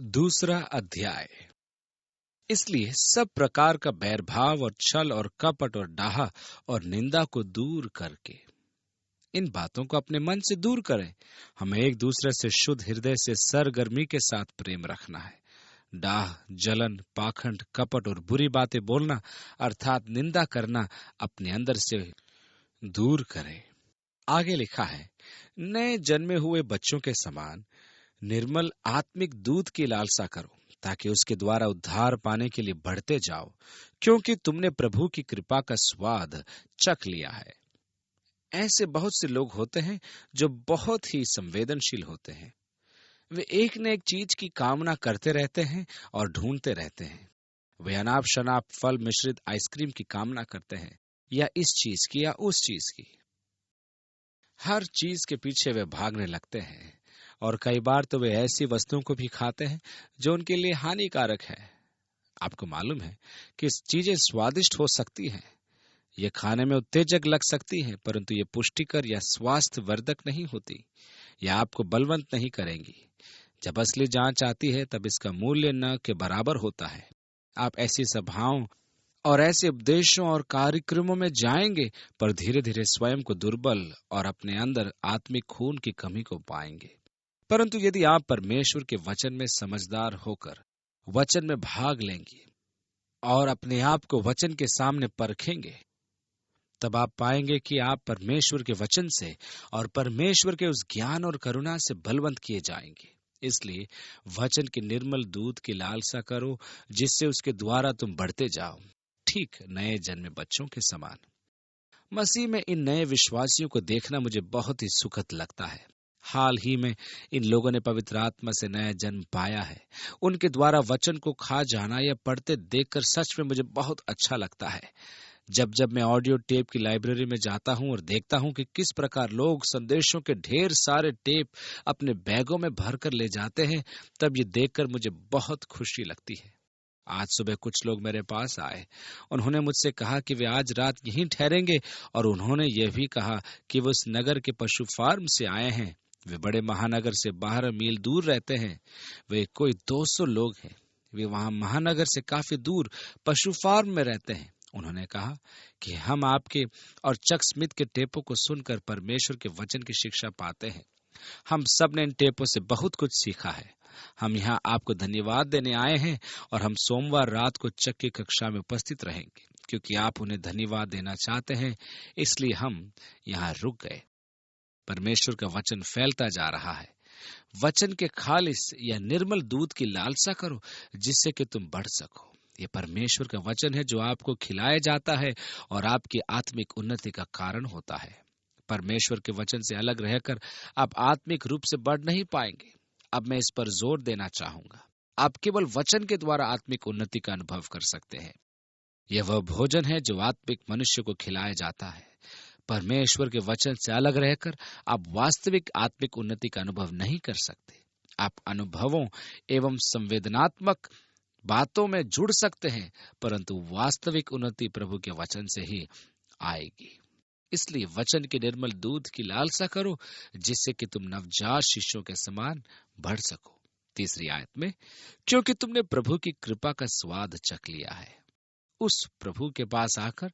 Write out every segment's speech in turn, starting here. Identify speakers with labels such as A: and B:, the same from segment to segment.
A: दूसरा अध्याय। इसलिए सब प्रकार का बैरभाव और छल और कपट और डाह और निंदा को दूर करके इन बातों को अपने मन से दूर करें। हमें एक दूसरे से शुद्ध हृदय से सरगर्मी के साथ प्रेम रखना है। डाह, जलन, पाखंड, कपट और बुरी बातें बोलना अर्थात निंदा करना अपने अंदर से दूर करें। आगे लिखा है, नए जन्मे हुए बच्चों के समान निर्मल आत्मिक दूध की लालसा करो, ताकि उसके द्वारा उद्धार पाने के लिए बढ़ते जाओ, क्योंकि तुमने प्रभु की कृपा का स्वाद चख लिया है। ऐसे बहुत से लोग होते हैं जो बहुत ही संवेदनशील होते हैं। वे एक न एक चीज की कामना करते रहते हैं और ढूंढते रहते हैं। वे अनाप शनाप फल मिश्रित आइसक्रीम की कामना करते हैं, या इस चीज की या उस चीज की। हर चीज के पीछे वे भागने लगते हैं, और कई बार तो वे ऐसी वस्तुओं को भी खाते हैं जो उनके लिए हानिकारक है। आपको मालूम है कि चीजें स्वादिष्ट हो सकती हैं, ये खाने में उत्तेजक लग सकती हैं, परंतु ये पुष्टिकर या स्वास्थ्य वर्धक नहीं होती, या आपको बलवंत नहीं करेंगी। जब असली जांच आती है तब इसका मूल्य न के बराबर होता है। आप ऐसी सभाओं और ऐसे उपदेशों और कार्यक्रमों में जाएंगे, पर धीरे धीरे स्वयं को दुर्बल और अपने अंदर आत्मिक खून की कमी को पाएंगे। परंतु यदि आप परमेश्वर के वचन में समझदार होकर वचन में भाग लेंगे और अपने आप को वचन के सामने परखेंगे, तब आप पाएंगे कि आप परमेश्वर के वचन से और परमेश्वर के उस ज्ञान और करुणा से बलवंत किए जाएंगे। इसलिए वचन के निर्मल दूध की लालसा करो, जिससे उसके द्वारा तुम बढ़ते जाओ, ठीक नए जन्मे बच्चों के समान। मसीह में इन नए विश्वासियों को देखना मुझे बहुत ही सुखद लगता है। हाल ही में इन लोगों ने पवित्र आत्मा से नया जन्म पाया है। उनके द्वारा वचन को खा जाना या पढ़ते देखकर सच में मुझे बहुत अच्छा लगता है। जब जब मैं ऑडियो टेप की लाइब्रेरी में जाता हूं और देखता हूं कि किस प्रकार लोग संदेशों के ढेर सारे टेप अपने बैगों में भरकर ले जाते हैं, तब ये देखकर मुझे बहुत खुशी लगती है। आज सुबह कुछ लोग मेरे पास आए। उन्होंने मुझसे कहा कि वे आज रात यहीं ठहरेंगे, और उन्होंने यह भी कहा कि वे उस नगर के पशु फार्म से आए हैं। वे बड़े महानगर से 12 मील दूर रहते हैं। वे कोई 200 लोग हैं। वे वहां महानगर से काफी दूर पशु फार्म में रहते हैं। उन्होंने कहा कि हम आपके और चक स्मिथ के टेपों को सुनकर परमेश्वर के वचन की शिक्षा पाते हैं। हम सब ने इन टेपों से बहुत कुछ सीखा है। हम यहाँ आपको धन्यवाद देने आए हैं, और हम सोमवार रात को चक की कक्षा में उपस्थित रहेंगे, क्योंकि आप उन्हें धन्यवाद देना चाहते हैं। इसलिए हम यहाँ रुक गए। परमेश्वर का वचन फैलता जा रहा है। वचन के खालिस या निर्मल दूध की लालसा करो, जिससे कि तुम बढ़ सको। ये परमेश्वर का वचन है जो आपको खिलाया जाता है और आपकी आत्मिक उन्नति का कारण होता है। परमेश्वर के वचन से अलग रहकर आप आत्मिक रूप से बढ़ नहीं पाएंगे। अब मैं इस पर जोर देना चाहूंगा, आप केवल वचन के द्वारा आत्मिक उन्नति का अनुभव कर सकते हैं। यह वह भोजन है जो आत्मिक मनुष्य को खिलाया जाता है। परमेश्वर के वचन से अलग रहकर आप वास्तविक आत्मिक उन्नति का अनुभव नहीं कर सकते। आप अनुभवों एवं संवेदनात्मक बातों में जुड़ सकते हैं, परंतु वास्तविक उन्नति प्रभु के वचन से ही आएगी। इसलिए वचन के निर्मल दूध की लालसा करो, जिससे कि तुम नवजात शिशुओं के समान बढ़ सको। तीसरी आयत में, क्योंकि तुमने प्रभु की कृपा का स्वाद चख लिया है। उस प्रभु के पास आकर,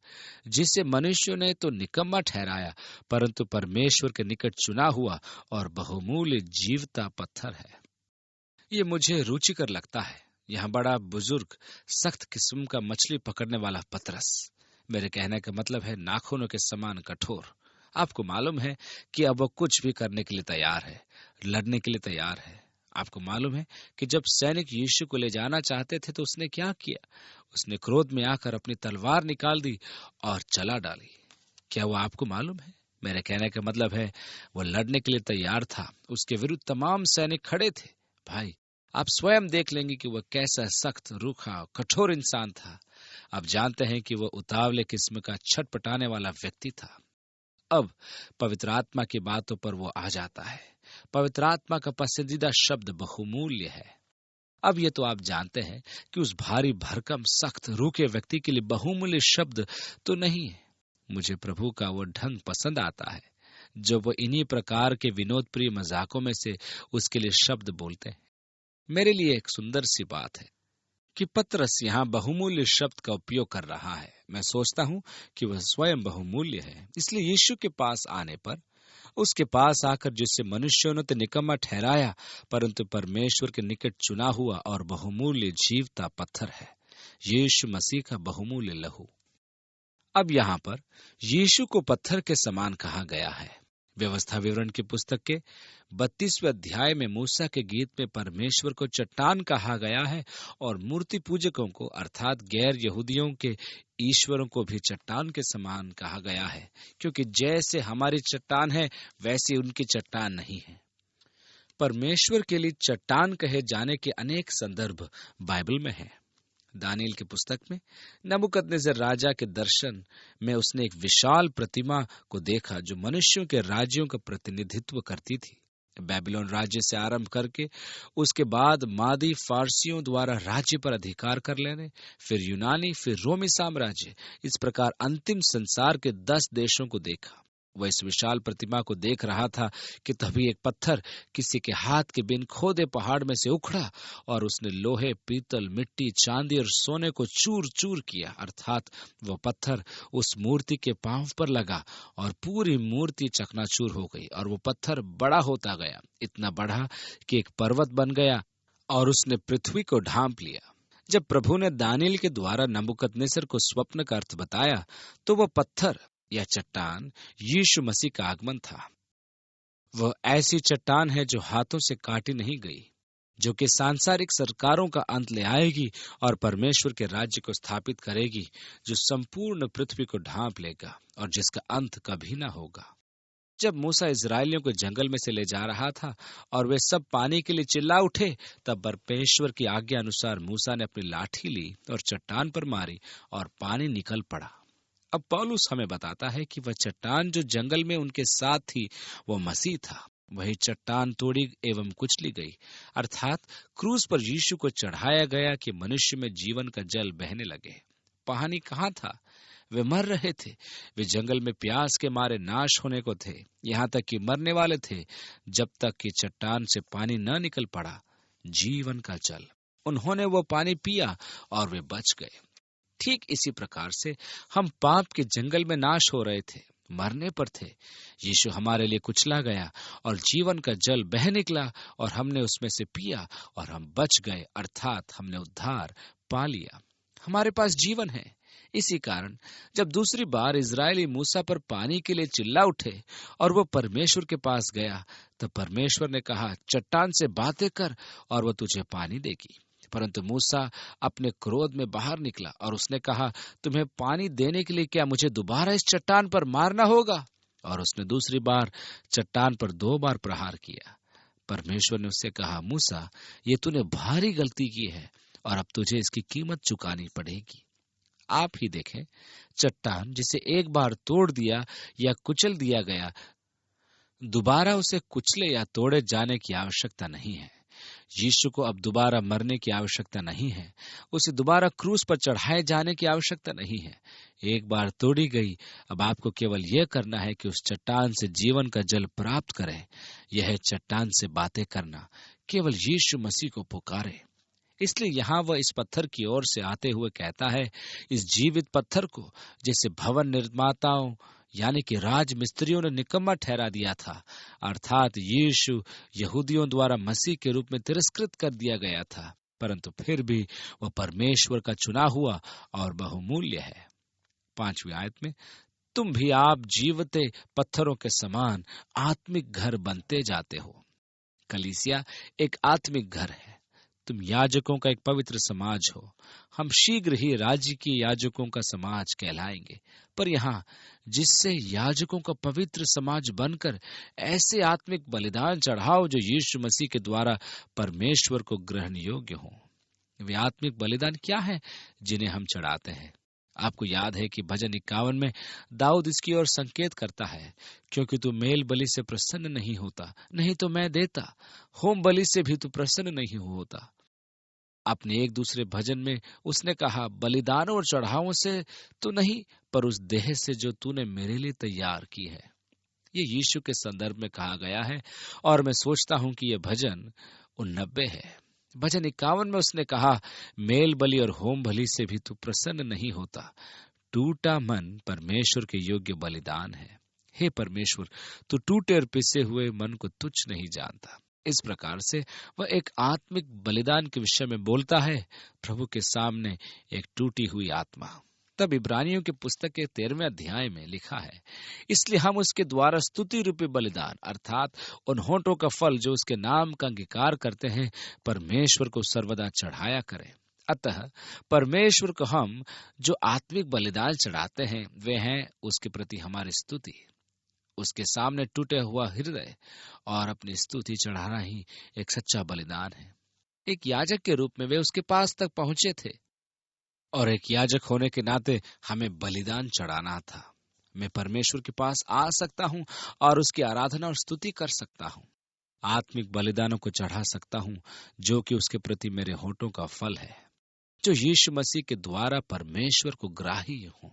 A: जिसे मनुष्यों ने तो निकम्मा ठहराया, परंतु परमेश्वर के निकट चुना हुआ और बहुमूल्य जीवता पत्थर है। ये मुझे रुचिकर लगता है। यहाँ बड़ा बुजुर्ग सख्त किस्म का मछली पकड़ने वाला पतरस, मेरे कहने का मतलब है नाखूनों के समान कठोर। आपको मालूम है कि अब वो कुछ भी करने के लिए तैयार है, लड़ने के लिए तैयार है। आपको मालूम है कि जब सैनिक यीशु को ले जाना चाहते थे तो उसने क्या किया? उसने क्रोध में आकर अपनी तलवार निकाल दी और चला डाली। क्या वो आपको मालूम है? मेरे कहने का मतलब है वो लड़ने के लिए तैयार था। उसके विरुद्ध तमाम सैनिक खड़े थे। भाई, आप स्वयं देख लेंगे कि वह कैसा सख्त, रूखा, कठोर इंसान था। आप जानते हैं कि वह उतावले किस्म का छटपटाने वाला व्यक्ति था। अब पवित्र आत्मा की बातों पर वो आ जाता है। पवित्र आत्मा का पसंदीदा शब्द बहुमूल्य है। अब ये तो आप जानते हैं कि उस भारी भरकम, सख्त, रूखे व्यक्ति के लिए बहुमूल्य शब्द तो नहीं है। मुझे प्रभु का वो ढंग पसंद आता है जो वो इन्हीं प्रकार के विनोद प्रिय मजाकों में से उसके लिए शब्द बोलते हैं। मेरे लिए एक सुंदर सी बात है कि पतरस यहाँ बहुमूल्य शब्द का उपयोग कर रहा है। मैं सोचता हूँ कि वह स्वयं बहुमूल्य है। इसलिए यीशु के पास आने पर, उसके पास आकर जिससे मनुष्यों ने तो निकम्मा ठहराया, परंतु परमेश्वर के निकट चुना हुआ और बहुमूल्य जीवता पत्थर है यीशु मसीह का बहुमूल्य लहू। अब यहाँ पर यीशु को पत्थर के समान कहा गया है। व्यवस्था विवरण की पुस्तक के 32वें अध्याय में मूसा के गीत में परमेश्वर को चट्टान कहा गया है और मूर्ति पूजकों को अर्थात गैर यहूदियों के ईश्वरों को भी चट्टान के समान कहा गया है, क्योंकि जैसे हमारी चट्टान है वैसी उनकी चट्टान नहीं है। परमेश्वर के लिए चट्टान कहे जाने के अनेक संदर्भ बाइबल में हैं। दानियल की पुस्तक में नबूकदनेस्सर राजा के दर्शन में उसने एक विशाल प्रतिमा को देखा जो मनुष्यों के राज्यों का प्रतिनिधित्व करती थी। बेबीलोन राज्य से आरंभ करके उसके बाद मादी फारसियों द्वारा राज्य पर अधिकार कर लेने, फिर यूनानी, फिर रोमी साम्राज्य, इस प्रकार अंतिम संसार के 10 देशों को देखा। वह इस विशाल प्रतिमा को देख रहा था कि तभी एक पत्थर किसी के हाथ के बिन खोदे पहाड़ में से उखड़ा और उसने लोहे, पीतल, मिट्टी, चांदी और सोने को चूर चूर किया। अर्थात वह पत्थर उस मूर्ति के पांव पर लगा और पूरी मूर्ति चकनाचूर हो गई और वो पत्थर बड़ा होता गया, इतना बड़ा कि एक पर्वत बन गया और उसने पृथ्वी को ढांप लिया। जब प्रभु ने दानियल के द्वारा नबूकदनेस्सर को स्वप्न का अर्थ बताया तो वह पत्थर यह चट्टान यीशु मसीह का आगमन था। वह ऐसी चट्टान है जो हाथों से काटी नहीं गई, जो कि सांसारिक सरकारों का अंत ले आएगी और परमेश्वर के राज्य को स्थापित करेगी, जो संपूर्ण पृथ्वी को ढांप लेगा और जिसका अंत कभी ना होगा। जब मूसा इजरायलियों को जंगल में से ले जा रहा था और वे सब पानी के लिए चिल्ला उठे, तब परमेश्वर की आज्ञा अनुसार मूसा ने अपनी लाठी ली और चट्टान पर मारी और पानी निकल पड़ा। अब पौलुस हमें बताता है कि वह चट्टान जो जंगल में उनके साथ थी वह मसीह था। वही चट्टान तोड़ी एवं कुचली गई, अर्थात क्रूस पर यीशु को चढ़ाया गया कि मनुष्य में जीवन का जल बहने लगे। पानी कहाँ था? वे मर रहे थे। वे जंगल में प्यास के मारे नाश होने को थे, यहाँ तक कि मरने वाले थे, जब तक कि चट्टान से पानी न निकल पड़ा, जीवन का जल। उन्होंने वो पानी पिया और वे बच गए। ठीक इसी प्रकार से हम पाप के जंगल में नाश हो रहे थे, मरने पर थे। यीशु हमारे लिए कुचला गया और जीवन का जल बह निकला और हमने उसमें से पिया और हम बच गए, अर्थात हमने उद्धार पा लिया। हमारे पास जीवन है। इसी कारण जब दूसरी बार इजरायली मूसा पर पानी के लिए चिल्ला उठे और वो परमेश्वर के पास गया, तब परमेश्वर ने कहा, चट्टान से बातें कर और वो तुझे पानी देगी। परंतु मूसा अपने क्रोध में बाहर निकला और उसने कहा, तुम्हें पानी देने के लिए क्या मुझे दोबारा इस चट्टान पर मारना होगा? और उसने दूसरी बार चट्टान पर 2 बार प्रहार किया। परमेश्वर ने उससे कहा, मूसा, ये तूने भारी गलती की है और अब तुझे इसकी कीमत चुकानी पड़ेगी। आप ही देखें, चट्टान जिसे एक बार तोड़ दिया या कुचल दिया गया, दोबारा उसे कुचले या तोड़े जाने की आवश्यकता नहीं है। यीशु को अब दोबारा मरने की आवश्यकता नहीं है। उसे दोबारा क्रूस पर चढ़ाए जाने की आवश्यकता नहीं है। एक बार तोड़ी गई, अब आपको केवल यह करना है कि उस चट्टान से जीवन का जल प्राप्त करें। यह है चट्टान से बातें करना, केवल यीशु मसीह को पुकारे। इसलिए यहाँ वह इस पत्थर की ओर से आते हुए कहता है, इस जीवित पत्थर को जिसे भवन निर्माताओं यानी कि राज मिस्त्रियों ने निकम्मा ठहरा दिया था, अर्थात यीशु यहूदियों द्वारा मसीह के रूप में तिरस्कृत कर दिया गया था, परंतु फिर भी वह परमेश्वर का चुना हुआ और बहुमूल्य है। 5वीं आयत में, तुम भी आप जीवते पत्थरों के समान आत्मिक घर बनते जाते हो। कलीसिया एक आत्मिक घर है। तुम याजकों का एक पवित्र समाज हो। हम शीघ्र ही राज्य की याजकों का समाज कहलाएंगे। पर यहाँ जिससे याजकों का पवित्र समाज बनकर ऐसे आत्मिक बलिदान चढ़ाओ जो यीशु मसीह के द्वारा परमेश्वर को ग्रहण योग्य हो। वे आत्मिक बलिदान क्या है जिन्हें हम चढ़ाते हैं? आपको याद है कि भजन 51 में दाऊद इसकी ओर संकेत करता है, क्योंकि तू मेल बलि से प्रसन्न नहीं होता, नहीं तो मैं देता, होम बलि से भी तू प्रसन्न नहीं होता। अपने एक दूसरे भजन में उसने कहा, बलिदानों और चढ़ावों से तो नहीं, पर उस देह से जो तूने मेरे लिए तैयार की है। ये यीशु के संदर्भ में कहा गया है और मैं सोचता हूं कि यह भजन 89 है। भजन 51 में उसने कहा, मेल बलि और होम बलि से भी तू प्रसन्न नहीं होता। टूटा मन परमेश्वर के योग्य बलिदान है। हे परमेश्वर, तू टूटे और पिसे हुए मन को तुच्छ नहीं जानता। इस प्रकार से वह एक आत्मिक बलिदान के विषय में बोलता है, प्रभु के सामने एक टूटी हुई आत्मा। तब इब्रानियों की पुस्तक के 13वें अध्याय में लिखा है, इसलिए हम उसके द्वारा स्तुति रूपी बलिदान अर्थात उन होंठों का फल जो उसके नाम का अंगीकार करते हैं, परमेश्वर को सर्वदा चढ़ाया करें। अतः परमेश्वर को हम जो आत्मिक बलिदान चढ़ाते हैं, वे हैं उसके प्रति हमारी स्तुति। उसके सामने टूटे हुआ हृदय और अपनी स्तुति चढ़ाना ही एक सच्चा बलिदान है। एक याजक के रूप में वे उसके पास तक पहुंचे थे और एक याजक होने के नाते हमें बलिदान चढ़ाना था। मैं परमेश्वर के पास आ सकता हूं और उसकी आराधना और स्तुति कर सकता हूं। आत्मिक बलिदानों को चढ़ा सकता हूं जो कि उसके प्रति मेरे होठों का फल है, जो यीशु मसीह के द्वारा परमेश्वर को ग्राही हों।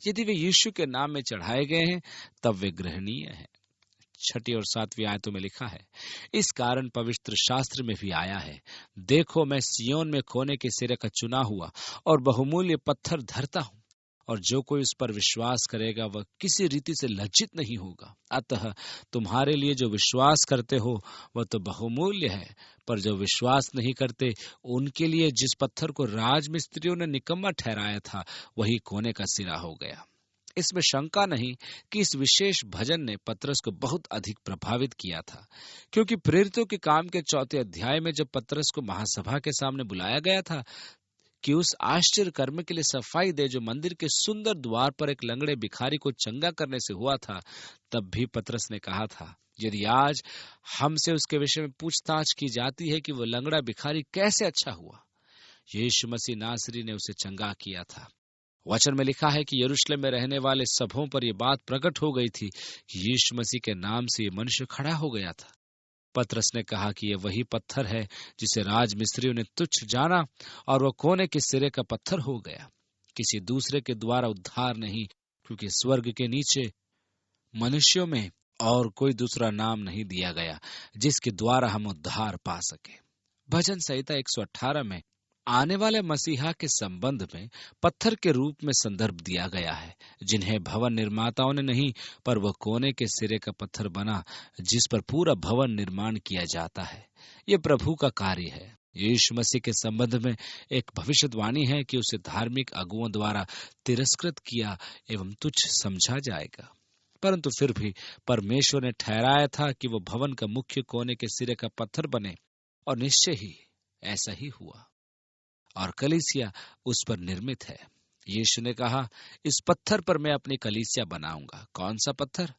A: यदि वे यीशु के नाम में चढ़ाए गए हैं तब वे ग्रहणीय हैं। 6 और 7 आयतों में लिखा है, इस कारण पवित्र शास्त्र में भी आया है, देखो मैं सियोन में कोने के सिरे का चुना हुआ और बहुमूल्य पत्थर धरता हूं, और जो कोई उस पर विश्वास करेगा वह किसी रीति से लज्जित नहीं होगा। अतः तुम्हारे लिए जो विश्वास करते हो वह तो बहुमूल्य है, पर जो विश्वास नहीं करते उनके लिए जिस पत्थर को राजमिस्त्रियों ने निकम्मा ठहराया था वही कोने का सिरा हो गया। इसमें शंका नहीं कि इस विशेष भजन ने पतरस को बहुत अधिक प्रभावित किया था, क्योंकि प्रेरितों के काम के 4 अध्याय में जब पतरस को महासभा के सामने बुलाया गया था कि उस आश्चर्य कर्म के लिए सफाई दे जो मंदिर के सुंदर द्वार पर एक लंगड़े भिखारी को चंगा करने से हुआ था, तब भी पतरस ने कहा था, यदि आज हमसे उसके विषय में पूछताछ की जाती है कि वो लंगड़ा भिखारी कैसे अच्छा हुआ, यीशु मसीह नासरी ने उसे चंगा किया था। वचन में लिखा है कि यरूशलेम में रहने वाले सबों पर यह बात प्रकट हो गई थी कि यीशु मसीह के नाम से ये मनुष्य खड़ा हो गया था। पतरस ने कहा कि यह वही पत्थर है जिसे राजमिस्त्रियों ने तुच्छ जाना और वह कोने के सिरे का पत्थर हो गया। किसी दूसरे के द्वारा उद्धार नहीं, क्योंकि स्वर्ग के नीचे मनुष्यों में और कोई दूसरा नाम नहीं दिया गया जिसके द्वारा हम उद्धार पा सके। भजन संहिता 118 में आने वाले मसीहा के संबंध में पत्थर के रूप में संदर्भ दिया गया है, जिन्हें भवन निर्माताओं ने नहीं, पर वह कोने के सिरे का पत्थर बना जिस पर पूरा भवन निर्माण किया जाता है। यह प्रभु का कार्य है। यीशु मसीह के संबंध में एक भविष्यवाणी है कि उसे धार्मिक अगुओं द्वारा तिरस्कृत किया एवं तुच्छ समझा जाएगा, परंतु फिर भी परमेश्वर ने ठहराया था कि वह भवन का मुख्य कोने के सिरे का पत्थर बने, और निश्चय ही ऐसा ही हुआ और कलीसिया उस पर निर्मित है। यीशु ने कहा, इस पत्थर पर मैं अपनी कलीसिया बनाऊंगा। कौन सा पत्थर?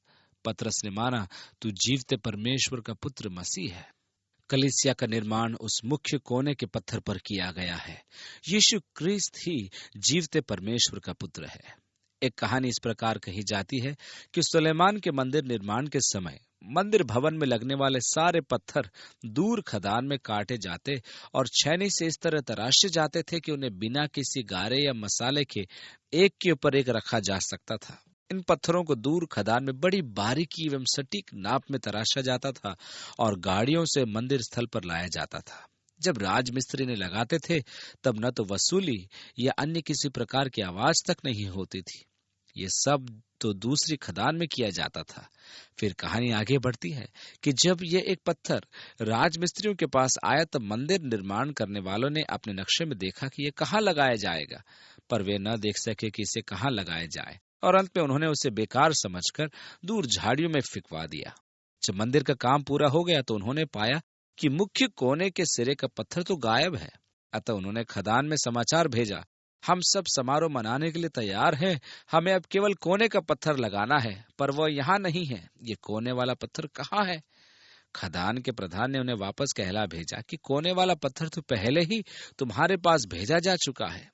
A: पतरस ने माना, तू जीवते परमेश्वर का पुत्र मसीह है। कलीसिया का निर्माण उस मुख्य कोने के पत्थर पर किया गया है। यीशु क्रिस्त ही जीवते परमेश्वर का पुत्र है। एक कहानी इस प्रकार कही जाती है कि सुलेमान के मंदिर निर्माण के समय मंदिर भवन में लगने वाले सारे पत्थर दूर खदान में काटे जाते और छेनी से इस तरह तराशे जाते थे कि उन्हें बिना किसी गारे या मसाले के एक के ऊपर एक रखा जा सकता था। इन पत्थरों को दूर खदान में बड़ी बारीकी एवं सटीक नाप में तराशा जाता था और गाड़ियों से मंदिर स्थल पर लाया जाता था। जब राजमिस्त्री ने लगाते थे तब न तो वसूली या अन्य किसी प्रकार की आवाज तक नहीं होती थी। ये सब तो दूसरी खदान में किया जाता था। फिर कहानी आगे बढ़ती है कि जब ये एक पत्थर राजमिस्त्रियों के पास आया तब मंदिर निर्माण करने वालों ने अपने नक्शे में देखा कि ये कहाँ लगाया जाएगा, पर वे न देख सके कि इसे कहाँ लगाया जाए और अंत में उन्होंने उसे बेकार समझकर दूर झाड़ियों में फिकवा दिया। जब मंदिर का काम पूरा हो गया तो उन्होंने पाया कि मुख्य कोने के सिरे का पत्थर तो गायब है। अतः उन्होंने खदान में समाचार भेजा, हम सब समारोह मनाने के लिए तैयार हैं, हमें अब केवल कोने का पत्थर लगाना है, पर वह यहाँ नहीं है। ये कोने वाला पत्थर कहाँ है? खदान के प्रधान ने उन्हें वापस कहला भेजा कि कोने वाला पत्थर तो पहले ही तुम्हारे पास भेजा जा चुका है।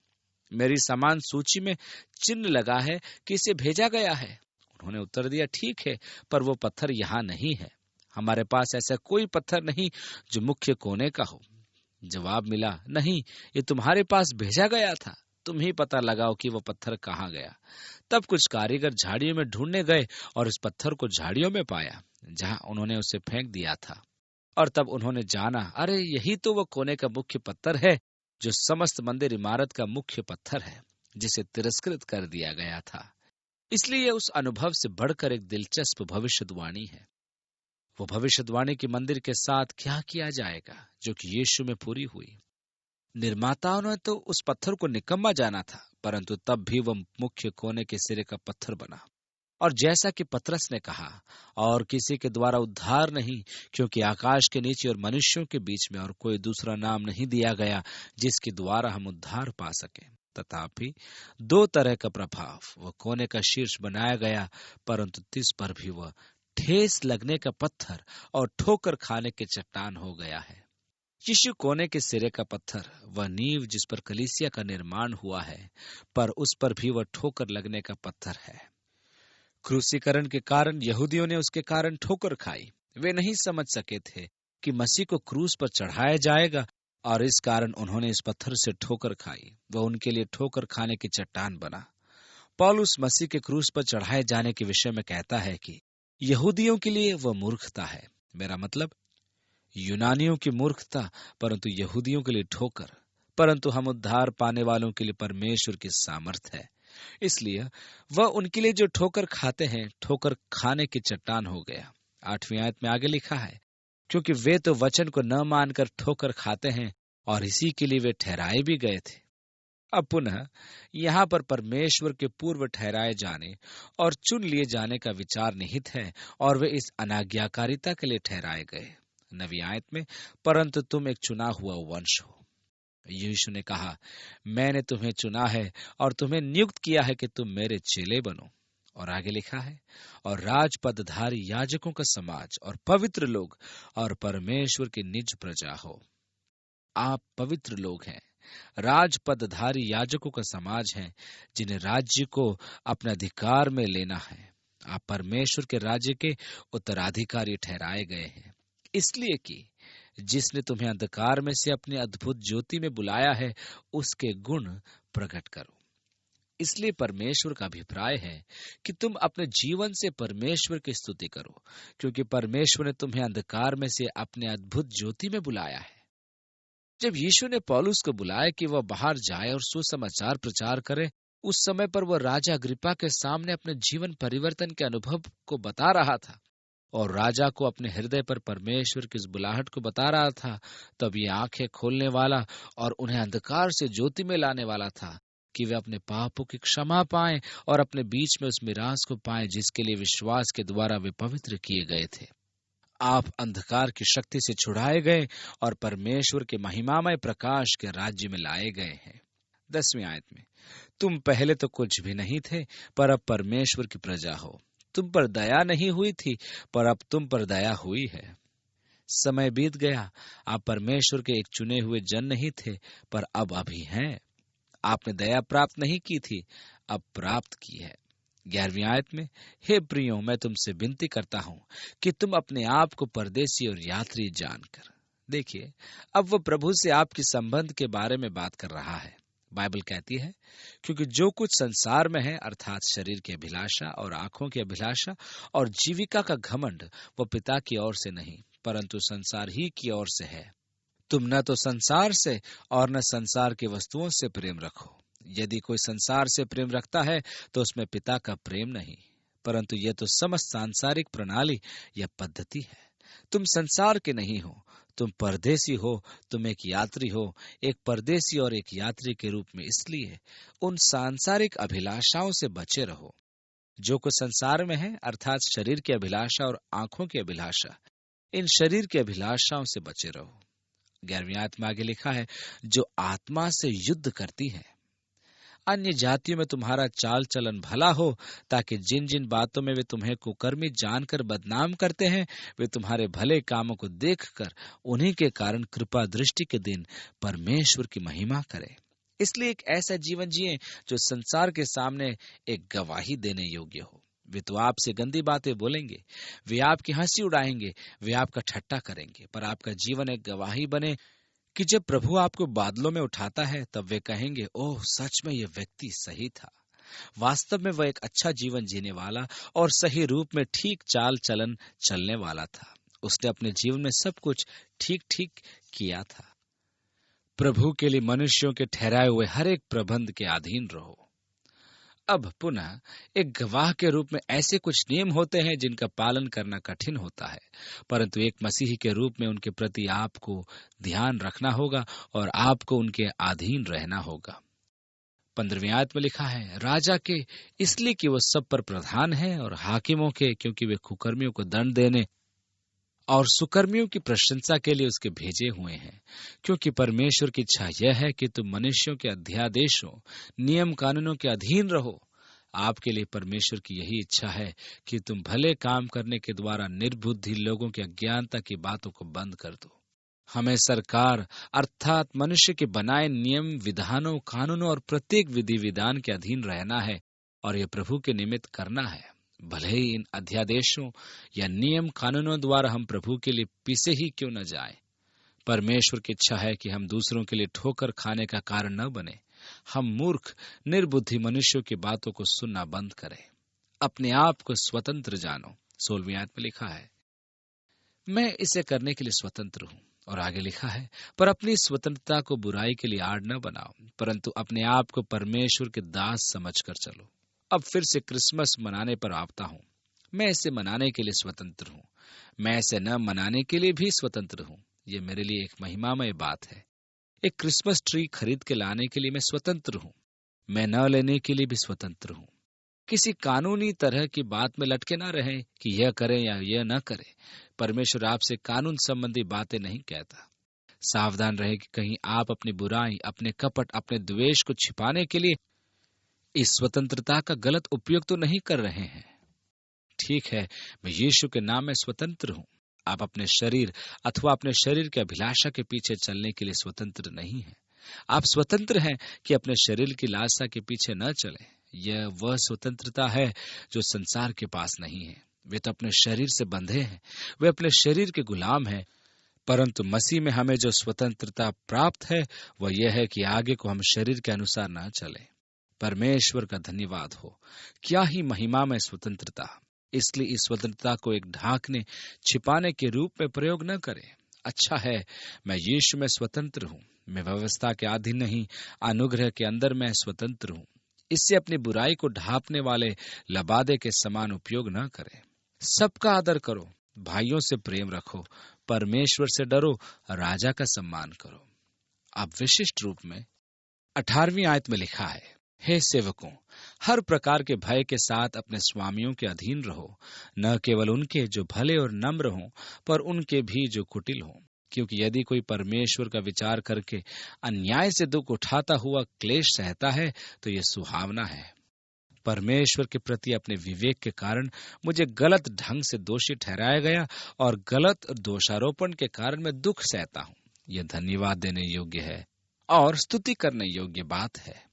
A: मेरी समान सूची में चिन्ह लगा है कि इसे भेजा गया है। उन्होंने उत्तर दिया, ठीक है, पर वो पत्थर यहाँ नहीं है। हमारे पास ऐसा कोई पत्थर नहीं जो मुख्य कोने का हो। जवाब मिला, नहीं, ये तुम्हारे पास भेजा गया था, तुम ही पता लगाओ कि वो पत्थर कहाँ गया। तब कुछ कारीगर झाड़ियों में ढूंढने गए और इस पत्थर को झाड़ियों में पाया जहां उन्होंने उसे फेंक दिया था। और तब उन्होंने जाना, अरे यही तो वो कोने का मुख्य पत्थर है जो समस्त मंदिर इमारत का मुख्य पत्थर है, जिसे तिरस्कृत कर दिया गया था। इसलिए उस अनुभव से बढ़कर एक दिलचस्प भविष्यवाणी है। वो भविष्यवाणी की मंदिर के साथ क्या किया जाएगा जो कि यीशु में पूरी हुई। निर्माताओं ने तो उस पत्थर को निकम्मा जाना था, परंतु तब भी वह मुख्य कोने के सिरे का पत्थर बना। और जैसा कि पतरस ने कहा, और किसी के द्वारा उद्धार नहीं, क्योंकि आकाश के नीचे और मनुष्यों के बीच में और कोई दूसरा नाम नहीं दिया गया जिसके द्वारा हम उद्धार पा सकें। तथापि दो तरह का प्रभाव, वह कोने का शीर्ष बनाया गया, परंतु तिस पर भी वह ठेस लगने का पत्थर और ठोकर खाने के चट्टान हो गया है। यीशु कोने के सिरे का पत्थर, वह नींव जिस पर कलीसिया का निर्माण हुआ है, पर उस पर भी वह ठोकर लगने का पत्थर है। क्रूसीकरण के कारण यहूदियों ने उसके कारण ठोकर खाई। वे नहीं समझ सके थे कि मसीह को क्रूस पर चढ़ाया जाएगा, और इस कारण उन्होंने इस पत्थर से ठोकर खाई। वह उनके लिए ठोकर खाने की चट्टान बना। पौलुस मसीह के क्रूस पर चढ़ाए जाने के विषय में कहता है कि यहूदियों के लिए वह मूर्खता है, मेरा मतलब यूनानियों की मूर्खता, परंतु यहूदियों के लिए ठोकर, परंतु हम उद्धार पाने वालों के लिए परमेश्वर की सामर्थ है। इसलिए वह उनके लिए जो ठोकर खाते हैं, ठोकर खाने की चट्टान हो गया। 8वीं आयत में आगे लिखा है, क्योंकि वे तो वचन को न मानकर ठोकर खाते हैं, और इसी के लिए वे ठहराए भी गए थे। अब पुनः यहाँ पर परमेश्वर के पूर्व ठहराए जाने और चुन लिए जाने का विचार निहित है, और वे इस अनाज्ञाकारिता के लिए ठहराए गए। 9वीं आयत में, परंतु तुम एक चुना हुआ वंश हो। यीशु ने कहा, मैंने तुम्हें चुना है और तुम्हें नियुक्त किया है कि तुम मेरे चेले बनो। और आगे लिखा है, और राजपदधारी याजकों का समाज और पवित्र लोग और परमेश्वर की निज प्रजा हो। आप पवित्र लोग हैं, राजपदधारी याजकों का समाज हैं, जिन्हें राज्य को अपने अधिकार में लेना है। आप परमेश्वर के राज्य के उत्तराधिकारी ठहराए गए हैं, इसलिए कि जिसने तुम्हें अंधकार में से अपनी अद्भुत ज्योति में बुलाया है, उसके गुण प्रकट करो। इसलिए परमेश्वर का अभिप्राय है कि तुम अपने जीवन से परमेश्वर की स्तुति करो, क्योंकि परमेश्वर ने तुम्हें अंधकार में से अपने अद्भुत ज्योति में बुलाया है। जब यीशु ने पौलुस को बुलाया कि वह बाहर जाए और सुसमाचार प्रचार करे, उस समय पर वह राजा अग्रिप्पा के सामने अपने जीवन परिवर्तन के अनुभव को बता रहा था, और राजा को अपने हृदय पर परमेश्वर की इस बुलाहट को बता रहा था। तब ये आंखें खोलने वाला और उन्हें अंधकार से ज्योति में लाने वाला था कि वे अपने पापों की क्षमा पाएं और अपने बीच में उस मिरास को पाएं जिसके लिए विश्वास के द्वारा वे पवित्र किए गए थे। आप अंधकार की शक्ति से छुड़ाए गए और परमेश्वर के महिमामय प्रकाश के राज्य में लाए गए हैं। 10वीं आयत में, तुम पहले तो कुछ भी नहीं थे, पर अब परमेश्वर की प्रजा हो। तुम पर दया नहीं हुई थी, पर अब तुम पर दया हुई है। समय बीत गया, आप परमेश्वर के एक चुने हुए जन नहीं थे, पर अब अभी हैं। आपने दया प्राप्त नहीं की थी, अब प्राप्त की है। 11वीं आयत में, हे प्रियो, मैं तुमसे विनती करता हूं कि तुम अपने आप को परदेसी और यात्री जानकर। देखिए, अब वो प्रभु से आपके संबंध के बारे में बात कर रहा है। बाइबल कहती है, क्योंकि जो कुछ संसार में है, अर्थात शरीर की अभिलाषा और आंखों की अभिलाषा और जीविका का घमंड, वो पिता की ओर से नहीं, परंतु संसार ही की ओर से है। तुम न तो संसार से और न संसार की वस्तुओं से प्रेम रखो। यदि कोई संसार से प्रेम रखता है तो उसमें पिता का प्रेम नहीं, परंतु यह तो समस्त सांसारिक प्रणाली या पद्धति है। तुम संसार के नहीं हो, तुम परदेसी हो, तुम एक यात्री हो, एक परदेसी और एक यात्री के रूप में। इसलिए उन सांसारिक अभिलाषाओं से बचे रहो जो कुछ संसार में है, अर्थात शरीर की अभिलाषा और आंखों की अभिलाषा। इन शरीर की अभिलाषाओं से बचे रहो। 11वीं आयत में आगे लिखा है, जो आत्मा से युद्ध करती है। अन्य जातियों में तुम्हारा चाल चलन भला हो, ताकि जिन जिन बातों में वे तुम्हें कुकर्मी जानकर बदनाम करते हैं, वे तुम्हारे भले कामों को देखकर उन्हीं के कारण कृपा दृष्टि के दिन परमेश्वर की महिमा करें। इसलिए एक ऐसा जीवन जिए जो संसार के सामने एक गवाही देने योग्य हो। वे तो आपसे गंदी बातें बोलेंगे, वे आपकी हंसी उड़ाएंगे, वे आपका ठट्टा करेंगे, पर आपका जीवन एक गवाही बने कि जब प्रभु आपको बादलों में उठाता है, तब वे कहेंगे, ओह, सच में यह व्यक्ति सही था। वास्तव में वह एक अच्छा जीवन जीने वाला और सही रूप में ठीक चाल चलन चलने वाला था। उसने अपने जीवन में सब कुछ ठीक ठीक किया था। प्रभु के लिए मनुष्यों के ठहराए हुए हर एक प्रबंध के अधीन रहो। अब पुनः एक गवाह के रूप में ऐसे कुछ नियम होते हैं जिनका पालन करना कठिन होता है, परंतु एक मसीही के रूप में उनके प्रति आपको ध्यान रखना होगा और आपको उनके अधीन रहना होगा। 15वीं आयत में लिखा है, राजा के इसलिए कि वो सब पर प्रधान है, और हाकिमों के क्योंकि वे कुकर्मियों को दंड देने और सुकर्मियों की प्रशंसा के लिए उसके भेजे हुए हैं। क्योंकि परमेश्वर की इच्छा यह है कि तुम मनुष्यों के अध्यादेशों, नियम कानूनों के अधीन रहो। आपके लिए परमेश्वर की यही इच्छा है कि तुम भले काम करने के द्वारा निर्बुद्धि लोगों की अज्ञानता की बातों को बंद कर दो। हमें सरकार अर्थात मनुष्य के बनाए नियम, विधानों, कानूनों और प्रत्येक विधि विधान के अधीन रहना है, और यह प्रभु के निमित्त करना है। भले ही इन अध्यादेशों या नियम कानूनों द्वारा हम प्रभु के लिए पीछे ही क्यों न जाएं। परमेश्वर की इच्छा है कि हम दूसरों के लिए ठोकर खाने का कारण न बने। हम मूर्ख, निर्बुद्धि मनुष्यों की बातों को सुनना बंद करें। अपने आप को स्वतंत्र जानो। 16वीं आयत में लिखा है, मैं इसे करने के लिए स्वतंत्र हूं। और आगे लिखा है, पर अपनी स्वतंत्रता को बुराई के लिए आड़ न बनाओ, परंतु अपने आप को परमेश्वर के दास समझकर चलो। अब फिर से क्रिसमस मनाने पर आता हूं। मैं इसे मनाने के लिए स्वतंत्र हूं। मैं इसे न मनाने के लिए भी स्वतंत्र हूं। यह मेरे लिए एक महिमामय बात है। एक क्रिसमस ट्री खरीद के लाने के लिए मैं स्वतंत्र हूं। मैं न लेने के लिए भी स्वतंत्र हूं। किसी कानूनी तरह की बात में लटके ना रहें कि यह करें या यह न करें। परमेश्वर आपसे कानून संबंधी बातें नहीं कहता। सावधान रहे कि कहीं आप अपनी बुराई, अपने कपट, अपने द्वेष को छिपाने के लिए इस स्वतंत्रता का गलत उपयोग तो नहीं कर रहे हैं। ठीक है, मैं यीशु के नाम में स्वतंत्र हूं। आप अपने शरीर अथवा अपने शरीर के अभिलाषा के पीछे चलने के लिए स्वतंत्र नहीं हैं। आप स्वतंत्र हैं कि अपने शरीर की लालसा के पीछे न चलें। यह वह स्वतंत्रता है जो संसार के पास नहीं है। वे तो अपने शरीर से बंधे हैं, वे अपने शरीर के गुलाम हैं। परंतु मसीह में हमें जो स्वतंत्रता प्राप्त है वह यह है कि आगे को हम शरीर के अनुसार न चलें। परमेश्वर का धन्यवाद हो। क्या ही महिमा में स्वतंत्रता। इसलिए इस स्वतंत्रता को एक ढांकने, छिपाने के रूप में प्रयोग न करें। अच्छा है, मैं यीशु में स्वतंत्र हूं। मैं व्यवस्था के अधीन नहीं, अनुग्रह के अंदर मैं स्वतंत्र हूं। इससे अपनी बुराई को ढांपने वाले लबादे के समान उपयोग न करें। सबका आदर करो, भाइयों से प्रेम रखो, परमेश्वर से डरो, राजा का सम्मान करो। अब विशिष्ट रूप में 18वीं आयत में लिखा है, हे सेवकों, हर प्रकार के भय के साथ अपने स्वामियों के अधीन रहो, न केवल उनके जो भले और नम्र हों, पर उनके भी जो कुटिल हों। क्योंकि यदि कोई परमेश्वर का विचार करके अन्याय से दुख उठाता हुआ क्लेश सहता है तो यह सुहावना है। परमेश्वर के प्रति अपने विवेक के कारण मुझे गलत ढंग से दोषी ठहराया गया और गलत दोषारोपण के कारण मैं दुख सहता हूं। यह धन्यवाद देने योग्य है और स्तुति करने योग्य बात है।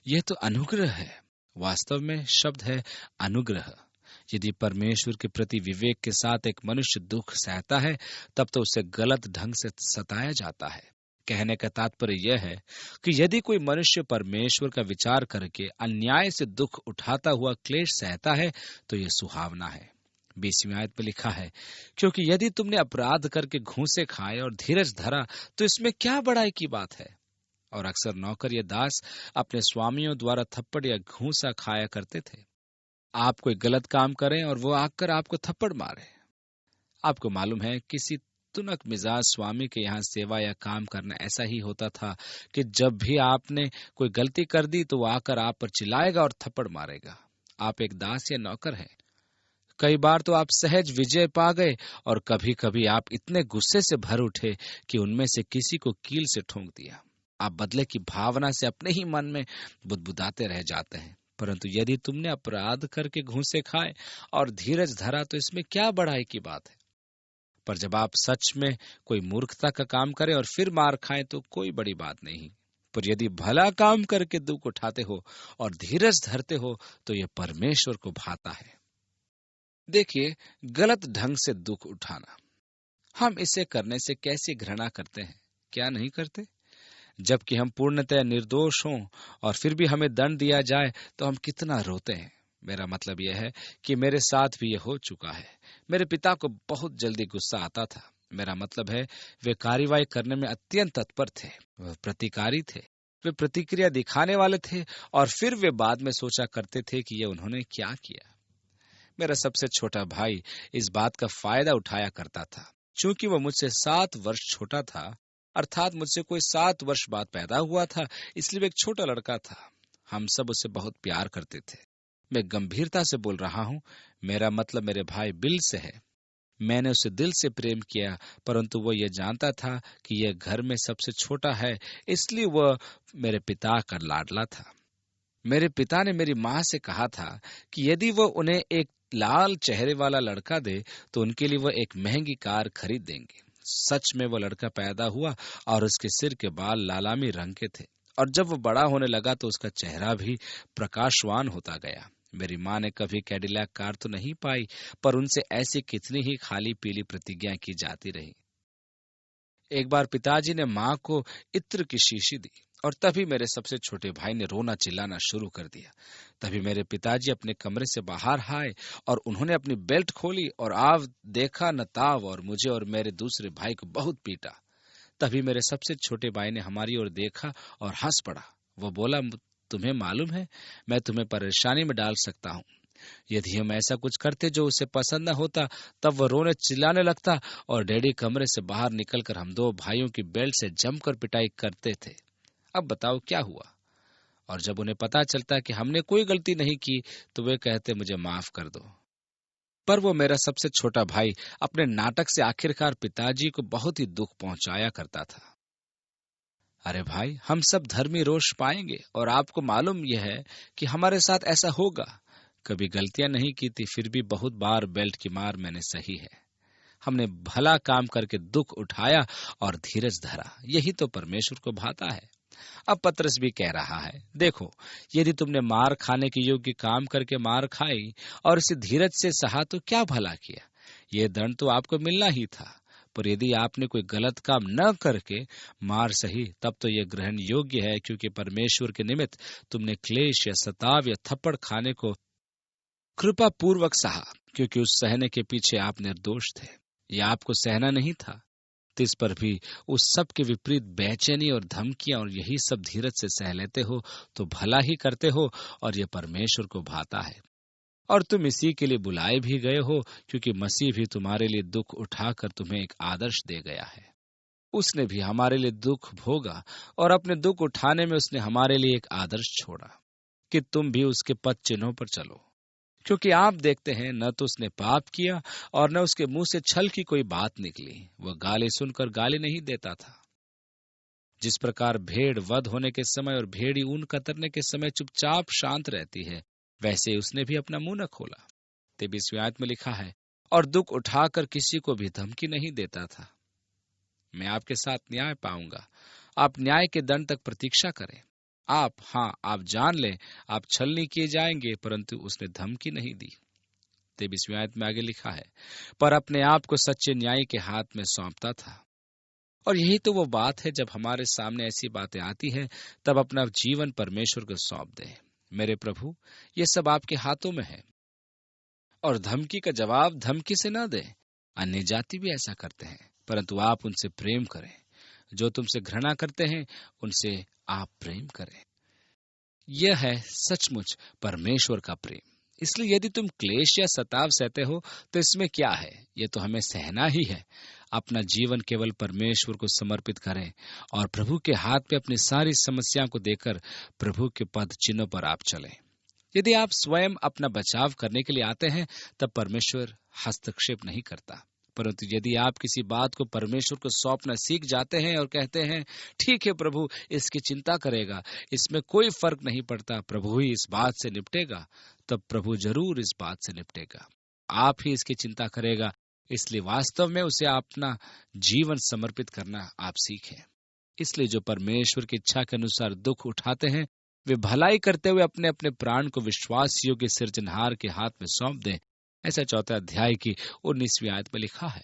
A: यह तो अनुग्रह है। वास्तव में शब्द है अनुग्रह। यदि परमेश्वर के प्रति विवेक के साथ एक मनुष्य दुख सहता है तब तो उसे गलत ढंग से सताया जाता है। कहने का तात्पर्य यह है कि यदि कोई मनुष्य परमेश्वर का विचार करके अन्याय से दुख उठाता हुआ क्लेश सहता है तो यह सुहावना है। 20वीं आयत में लिखा है, क्योंकि यदि तुमने अपराध करके घूंसे खाए और धीरज धरा तो इसमें क्या बड़ाई की बात है। और अक्सर नौकर या दास अपने स्वामियों द्वारा थप्पड़ या घूंसा खाया करते थे। आप कोई गलत काम करें और वो आकर आपको थप्पड़ मारे। आपको मालूम है, किसी तुनक मिजाज स्वामी के यहाँ सेवा या काम करना ऐसा ही होता था कि जब भी आपने कोई गलती कर दी तो वो आकर आप पर चिल्लाएगा और थप्पड़ मारेगा। आप एक दास या नौकर हैं। कई बार तो आप सहज विजय पा गए और कभी कभी आप इतने गुस्से से भर उठे कि उनमें से किसी को कील से ठोंक दिया। आप बदले की भावना से अपने ही मन में बुदबुदाते रह जाते हैं। परंतु यदि तुमने अपराध करके घूंसे खाए और धीरज धरा तो इसमें क्या बड़ाई की बात है। पर जब आप सच में कोई मूर्खता का काम करें और फिर मार खाएं तो कोई बड़ी बात नहीं। पर यदि भला काम करके दुख उठाते हो और धीरज धरते हो तो यह परमेश्वर को भाता है। देखिए, गलत ढंग से दुख उठाना, हम इसे करने से कैसी घृणा करते हैं, क्या नहीं करते। जबकि हम पूर्णतः निर्दोष हों और फिर भी हमें दंड दिया जाए तो हम कितना रोते हैं। मेरा मतलब यह है कि मेरे साथ भी यह हो चुका है। मेरे पिता को बहुत जल्दी गुस्सा आता था। मेरा मतलब है वे कार्रवाई करने में अत्यंत तत्पर थे। वह प्रतिकारी थे। वे प्रतिक्रिया दिखाने वाले थे और फिर वे बाद में सोचा करते थे कि ये उन्होंने क्या किया। मेरा सबसे छोटा भाई इस बात का फायदा उठाया करता था। चूंकि वह मुझसे 7 वर्ष छोटा था, अर्थात मुझसे कोई 7 वर्ष बाद पैदा हुआ था, इसलिए वह एक छोटा लड़का था। हम सब उसे बहुत प्यार करते थे। मैं गंभीरता से बोल रहा हूं, मेरा मतलब मेरे भाई बिल से है। मैंने उसे दिल से प्रेम किया, परंतु वह यह जानता था कि यह घर में सबसे छोटा है, इसलिए वह मेरे पिता का लाडला था। मेरे पिता ने मेरी माँ से कहा था कि यदि वह उन्हें एक लाल चेहरे वाला लड़का दे तो उनके लिए वह एक महंगी कार खरीद देंगे। सच में वह लड़का पैदा हुआ और उसके सिर के बाल लालामी रंग के थे, और जब वह बड़ा होने लगा तो उसका चेहरा भी प्रकाशवान होता गया। मेरी माँ ने कभी कैडिलैक कार तो नहीं पाई, पर उनसे ऐसी कितनी ही खाली पीली प्रतिज्ञा की जाती रही। एक बार पिताजी ने माँ को इत्र की शीशी दी और तभी मेरे सबसे छोटे भाई ने रोना चिल्लाना शुरू कर दिया। तभी मेरे पिताजी अपने कमरे से बाहर आए और उन्होंने अपनी बेल्ट खोली और आव देखा न ताव और मुझे और मेरे दूसरे भाई को बहुत पीटा। तभी मेरे सबसे छोटे भाई ने हमारी ओर देखा और हंस पड़ा। वो बोला, तुम्हें मालूम है, मैं तुम्हें परेशानी में डाल सकता हूँ। यदि हम ऐसा कुछ करते जो उसे पसंद न होता, तब वह रोने चिल्लाने लगता और डैडी कमरे से बाहर निकलकर हम 2 भाइयों की बेल्ट से जमकर पिटाई करते थे। अब बताओ क्या हुआ? और जब उन्हें पता चलता कि हमने कोई गलती नहीं की तो वे कहते, मुझे माफ कर दो। पर वो मेरा सबसे छोटा भाई अपने नाटक से आखिरकार पिताजी को बहुत ही दुख पहुंचाया करता था। अरे भाई, हम सब धर्मी रोष पाएंगे और आपको मालूम यह है कि हमारे साथ ऐसा होगा। कभी गलतियां नहीं की थी, फिर भी बहुत बार बेल्ट की मार मैंने सही है। हमने भला काम करके दुख उठाया और धीरज धरा। यही तो परमेश्वर को भाता है। अब पतरस भी कह रहा है, देखो, यदि तुमने मार खाने के योग्य काम करके मार खाई और इसे धीरज से सहा तो क्या भला किया। यह दंड तो आपको मिलना ही था। पर यदि आपने कोई गलत काम न करके मार सही, तब तो यह ग्रहण योग्य है, क्योंकि परमेश्वर के निमित्त तुमने क्लेश या सताव या थप्पड़ खाने को कृपा पूर्वक सहा, क्योंकि उस सहने के पीछे आप निर्दोष थे। यह आपको सहना नहीं था, तो इस पर भी उस सब के विपरीत बेचैनी और धमकियां और यही सब धीरज से सह लेते हो तो भला ही करते हो, और यह परमेश्वर को भाता है। और तुम इसी के लिए बुलाए भी गए हो, क्योंकि मसीह भी तुम्हारे लिए दुख उठाकर तुम्हें एक आदर्श दे गया है। उसने भी हमारे लिए दुख भोगा और अपने दुख उठाने में उसने हमारे लिए एक आदर्श छोड़ा कि तुम भी उसके पद चिन्हों पर चलो। क्योंकि आप देखते हैं, न तो उसने पाप किया और न उसके मुंह से छल की कोई बात निकली। वह गाली सुनकर गाली नहीं देता था। जिस प्रकार भेड़ वध होने के समय और भेड़ी ऊन कतरने के समय चुपचाप शांत रहती है, वैसे उसने भी अपना मुंह न खोला। 23वें आयत में लिखा है, और दुख उठाकर किसी को भी धमकी नहीं देता था। मैं आपके साथ न्याय पाऊंगा। आप न्याय के दंड तक प्रतीक्षा करें। आप जान लें, आप छलनी किए जाएंगे, परंतु उसने धमकी नहीं दी। 23वें आयत में आगे लिखा है, पर अपने आप को सच्चे न्यायी के हाथ में सौंपता था। और यही तो वो बात है, जब हमारे सामने ऐसी बातें आती हैं, तब अपना जीवन परमेश्वर को सौंप दें। मेरे प्रभु, ये सब आपके हाथों में है। और धमकी का जवाब धमकी से न दें। अन्य जाति भी ऐसा करते हैं, परंतु आप उनसे प्रेम करें। जो तुमसे घृणा करते हैं, उनसे आप प्रेम करें। यह है सचमुच परमेश्वर का प्रेम। इसलिए यदि तुम क्लेश या सताव सहते हो तो इसमें क्या है, यह तो हमें सहना ही है। अपना जीवन केवल परमेश्वर को समर्पित करें और प्रभु के हाथ में अपनी सारी समस्याओं को देकर प्रभु के पद चिन्हों पर आप चलें। यदि आप स्वयं अपना बचाव करने के लिए आते हैं, तब परमेश्वर हस्तक्षेप नहीं करता। परंतु यदि आप किसी बात को परमेश्वर को सौंपना सीख जाते हैं और कहते हैं, ठीक है प्रभु, इसकी चिंता करेगा, इसमें कोई फर्क नहीं पड़ता, प्रभु ही इस बात से निपटेगा, तब प्रभु जरूर इस बात से निपटेगा। आप ही इसकी चिंता करेगा। इसलिए वास्तव में उसे अपना जीवन समर्पित करना आप सीखें। इसलिए जो परमेश्वर की इच्छा के अनुसार दुख उठाते हैं, वे भलाई करते हुए अपने अपने प्राण को विश्वास योग्य सिरजनहार के हाथ में सौंप दें। ऐसा 4 अध्याय की 19वीं आयत में लिखा है।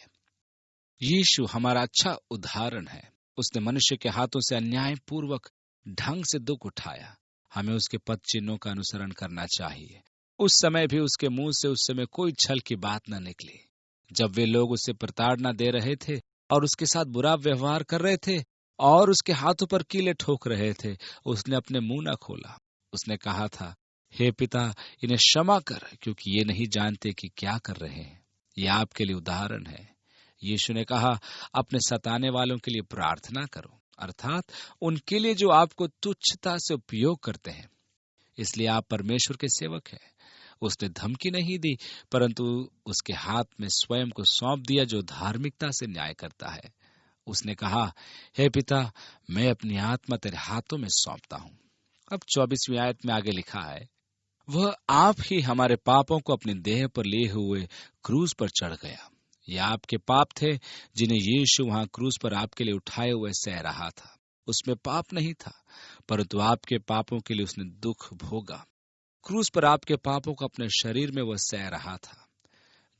A: यीशु हमारा अच्छा उदाहरण है। उसने मनुष्य के हाथों से अन्याय पूर्वक ढंग से दुख उठाया। हमें उसके पद चिन्हों का अनुसरण करना चाहिए। उस समय भी उसके मुंह से उस समय कोई छल की बात न निकली। जब वे लोग उसे प्रताड़ना दे रहे थे और उसके साथ बुरा व्यवहार कर रहे थे और उसके हाथों पर कीले ठोक रहे थे, उसने अपने मुंह न खोला। उसने कहा था, हे पिता, इन्हें क्षमा कर, क्योंकि ये नहीं जानते कि क्या कर रहे हैं। ये आपके लिए उदाहरण है। यीशु ने कहा, अपने सताने वालों के लिए प्रार्थना करो, अर्थात उनके लिए जो आपको तुच्छता से उपयोग करते हैं। इसलिए आप परमेश्वर के सेवक हैं। उसने धमकी नहीं दी, परंतु उसके हाथ में स्वयं को सौंप दिया, जो धार्मिकता से न्याय करता है। उसने कहा, हे पिता, मैं अपनी आत्मा तेरे हाथों में सौंपता हूं। अब 24वीं आयत में आगे लिखा है, वह आप ही हमारे पापों को अपनी देह पर लिए हुए क्रूस पर चढ़ गया। ये आपके पाप थे जिन्हें यीशु वहां क्रूस पर आपके लिए उठाए हुए सह रहा था। उसमें पाप नहीं था, परंतु आपके पापों के लिए उसने दुख भोगा। क्रूस पर आपके पापों को अपने शरीर में वह सह रहा था,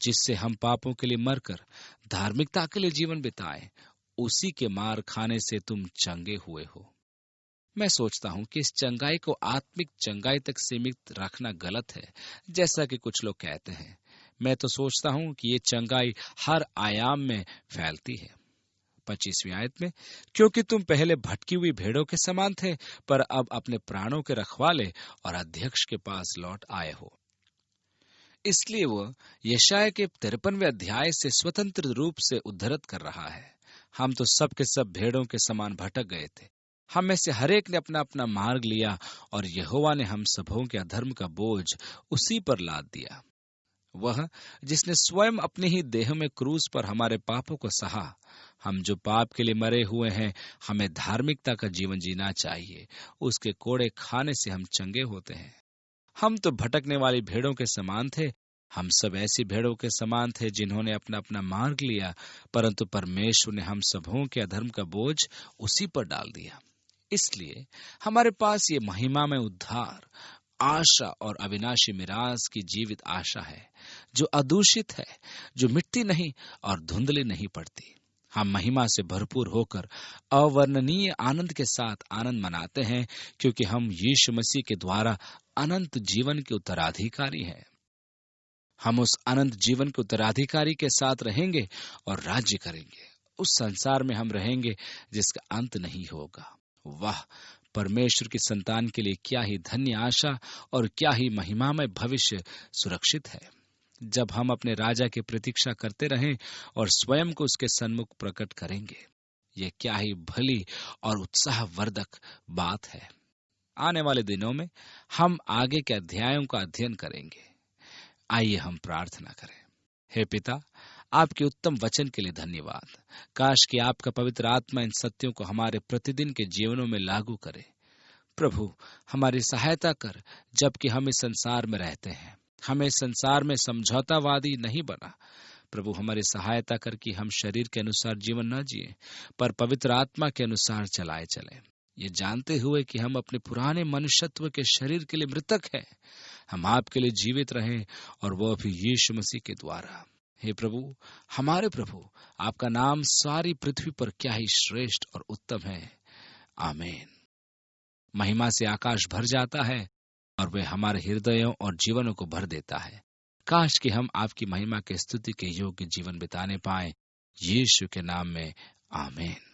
A: जिससे हम पापों के लिए मरकर धार्मिकता के लिए जीवन बिताएं। उसी के मार खाने से तुम चंगे हुए हो। मैं सोचता हूं कि इस चंगाई को आत्मिक चंगाई तक सीमित रखना गलत है, जैसा कि कुछ लोग कहते हैं। मैं तो सोचता हूं कि ये चंगाई हर आयाम में फैलती है। 25वीं आयत में, क्योंकि तुम पहले भटकी हुई भेड़ों के समान थे, पर अब अपने प्राणों के रखवाले और अध्यक्ष के पास लौट आए हो। इसलिए वह यशाया के 53वें अध्याय से स्वतंत्र रूप से उद्धृत कर रहा है। हम तो सब के सब भेड़ों के समान भटक गए थे। हम में से हरेक ने अपना अपना मार्ग लिया और यहोवा ने हम सबों के अधर्म का बोझ उसी पर लाद दिया। वह जिसने स्वयं अपने ही देह में क्रूस पर हमारे पापों को सहा। हम जो पाप के लिए मरे हुए हैं, हमें धार्मिकता का जीवन जीना चाहिए। उसके कोड़े खाने से हम चंगे होते हैं। हम तो भटकने वाली भेड़ों के समान थे। हम सब ऐसी भेड़ों के समान थे जिन्होंने अपना अपना मार्ग लिया, परंतु परमेश्वर ने हम सबों के अधर्म का बोझ उसी पर डाल दिया। इसलिए हमारे पास ये महिमा में उद्धार, आशा और अविनाशी मिरास की जीवित आशा है, जो अदूषित है, जो मिटती नहीं और धुंधली नहीं पड़ती। हम महिमा से भरपूर होकर अवर्णनीय आनंद के साथ आनंद मनाते हैं, क्योंकि हम यीशु मसीह के द्वारा अनंत जीवन के उत्तराधिकारी हैं। हम उस अनंत जीवन के उत्तराधिकारी के साथ रहेंगे और राज्य करेंगे। उस संसार में हम रहेंगे जिसका अंत नहीं होगा। वाह, परमेश्वर की संतान के लिए क्या ही धन्य आशा और क्या ही महिमामय भविष्य सुरक्षित है। जब हम अपने राजा की प्रतीक्षा करते रहें और स्वयं को उसके सन्मुख प्रकट करेंगे, ये क्या ही भली और उत्साहवर्धक बात है। आने वाले दिनों में हम आगे के अध्यायों का अध्ययन करेंगे। आइए हम प्रार्थना करें। हे पिता, आपके उत्तम वचन के लिए धन्यवाद। काश कि आपका पवित्र आत्मा इन सत्यों को हमारे प्रतिदिन के जीवनों में लागू करे। प्रभु, हमारी सहायता कर, जबकि हम इस संसार में रहते हैं। हमें इस संसार में समझौतावादी नहीं बना। प्रभु, हमारी सहायता कर कि हम शरीर के अनुसार जीवन न जिए, पर पवित्र आत्मा के अनुसार चलाए चले, ये जानते हुए कि हम अपने पुराने मनुष्यत्व के शरीर के लिए मृतक हैं। हम आपके लिए जीवित रहें, और वह भी यीशु मसीह के द्वारा। हे प्रभु, हमारे प्रभु, आपका नाम सारी पृथ्वी पर क्या ही श्रेष्ठ और उत्तम है। आमीन। महिमा से आकाश भर जाता है और वह हमारे हृदयों और जीवनों को भर देता है। काश कि हम आपकी महिमा के स्तुति के योग्य जीवन बिताने पाएं। यीशु के नाम में आमीन।